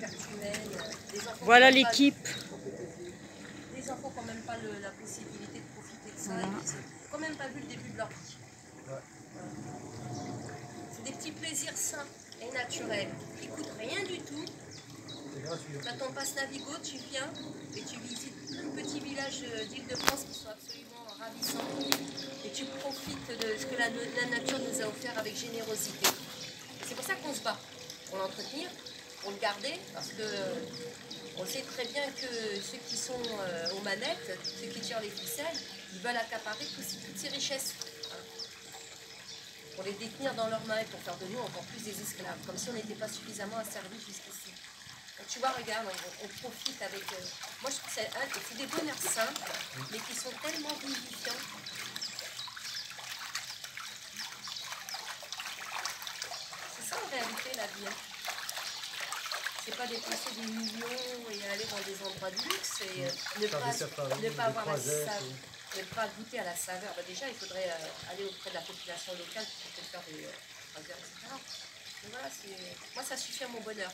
perte humaine. Voilà l'équipe. Les enfants n'ont quand même pas la possibilité de profiter de ça. Voilà. Ils n'ont quand même pas vu le début de leur vie. Ouais. C'est des petits plaisirs sains et naturels qui ne coûtent rien du tout. Quand on passe Navigo, tu viens et tu visites plein de petits villages d'Île-de-France qui sont absolument ravissants. Et tu profites de ce que la nature nous a offert avec générosité. C'est pour ça qu'on se bat pour l'entretenir, pour le garder, parce que on sait très bien que ceux qui sont aux manettes, ceux qui tirent les ficelles, ils veulent accaparer toutes ces richesses. Hein, pour les détenir dans leurs mains et pour faire de nous encore plus des esclaves, comme si on n'était pas suffisamment asservis jusqu'ici. Donc, tu vois, regarde, on profite avec... moi, je trouve que c'est des bonheurs simples, mais qui sont tellement vivifiants. C'est ça, en réalité, la vie. Hein. C'est pas dépenser des millions et aller dans des endroits de luxe et ne pas avoir la saveur, ne pas goûter à la saveur. Bah, déjà, il faudrait aller auprès de la population locale pour peut-être faire des croisières, etc. Mais voilà, moi, ça suffit à mon bonheur.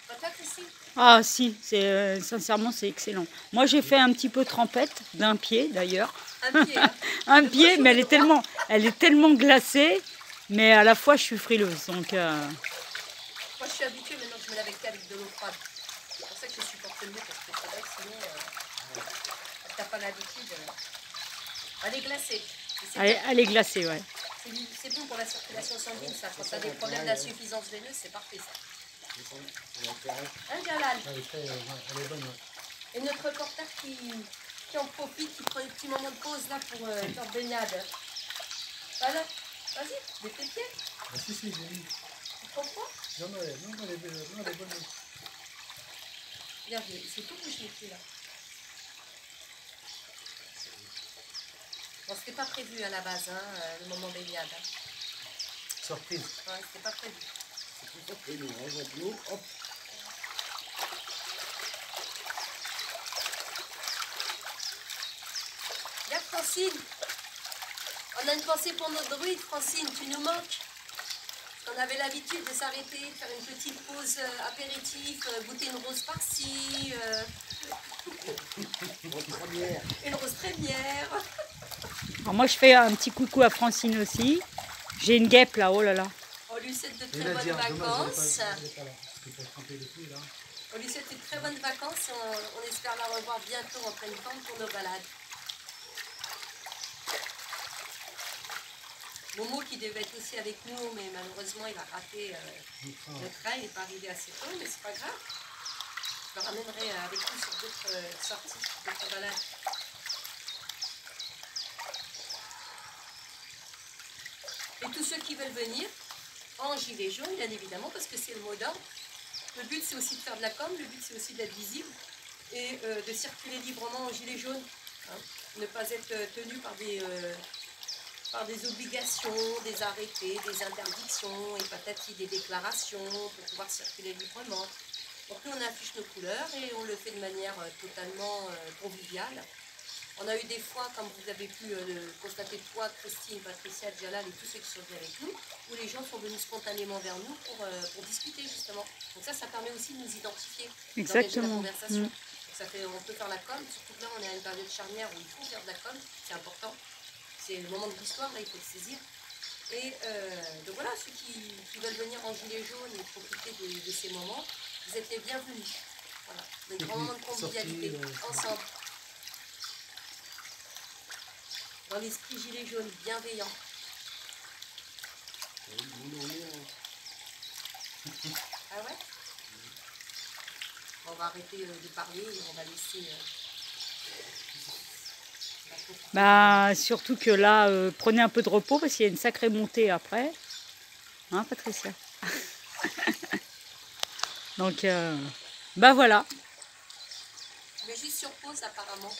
Peut-être ici. Ah si, sincèrement c'est excellent. Moi j'ai fait un petit peu trempette, d'un pied d'ailleurs. Un pied, hein. Un pied, mais elle est tellement glacée, mais à la fois je suis frileuse. Donc, moi je suis habituée maintenant que je me lave avec de l'eau froide. C'est pour ça que je supporte le mieux, parce que c'est vrai que sinon, si t'as pas l'habitude, elle est glacée. Elle est glacée, ouais. C'est bon pour la circulation sanguine, ça. Quand t'as des problèmes d'insuffisance veineuse, c'est parfait ça. Hein, Jalal? Elle est bonne. Et notre reporter qui en profite, qui prend un petit moment de pause là pour faire baignade. Voilà, vas-y, mets tes pieds. Ah si, j'ai mis. Tu prends quoi? Non, elle est bonne. Regarde, c'est tout que je l'ai pris là. Bon, c'était pas prévu à la base, hein, le moment baignade. Hein. Surprise. Ouais, c'était pas prévu. C'est tout prévu, on va de l'eau, hop. Regarde Francine, on a une pensée pour notre druide, Francine, tu nous manques. On avait l'habitude de s'arrêter, de faire une petite pause apéritif, goûter une rose par-ci. Une rose trémière. alors moi je fais un petit coucou à Francine aussi. J'ai une guêpe là, oh là là. On lui souhaite de très bonnes vacances. On lui souhaite de très bonnes vacances et on espère la revoir bientôt en pleine forme pour nos balades. Momo qui devait être aussi avec nous, mais malheureusement il a raté le train, il n'est pas arrivé assez tôt, mais c'est pas grave. Je le ramènerai avec nous sur d'autres sorties, d'autres balades. Et tous ceux qui veulent venir, en gilet jaune, bien évidemment, parce que c'est le mot d'ordre. Le but c'est aussi de faire de la com, le but c'est aussi d'être visible et de circuler librement en gilet jaune. Hein. Ne pas être tenu par des obligations, des arrêtés, des interdictions, et patati des déclarations pour pouvoir circuler librement. Donc nous on affiche nos couleurs et on le fait de manière totalement conviviale. On a eu des fois, comme vous avez pu le constater toi, Christine, Patricia, Jalal et tous ceux qui sont venus avec nous, où les gens sont venus spontanément vers nous pour discuter justement. Donc ça permet aussi de nous identifier, d'engager la conversation. Donc on peut faire la com, surtout que là on est à une période charnière où il faut faire de la com, c'est important. C'est le moment de l'histoire, là il faut le saisir. Et donc voilà, ceux qui veulent venir en gilet jaune et profiter de ces moments, vous êtes les bienvenus. Voilà, des grands moments de convivialité, ensemble. Dans l'esprit gilet jaune, bienveillant. Ah ouais? On va arrêter de parler et on va laisser... Bah, surtout que là, prenez un peu de repos parce qu'il y a une sacrée montée après. Hein, Patricia? Donc, bah voilà. Mais juste sur pause apparemment.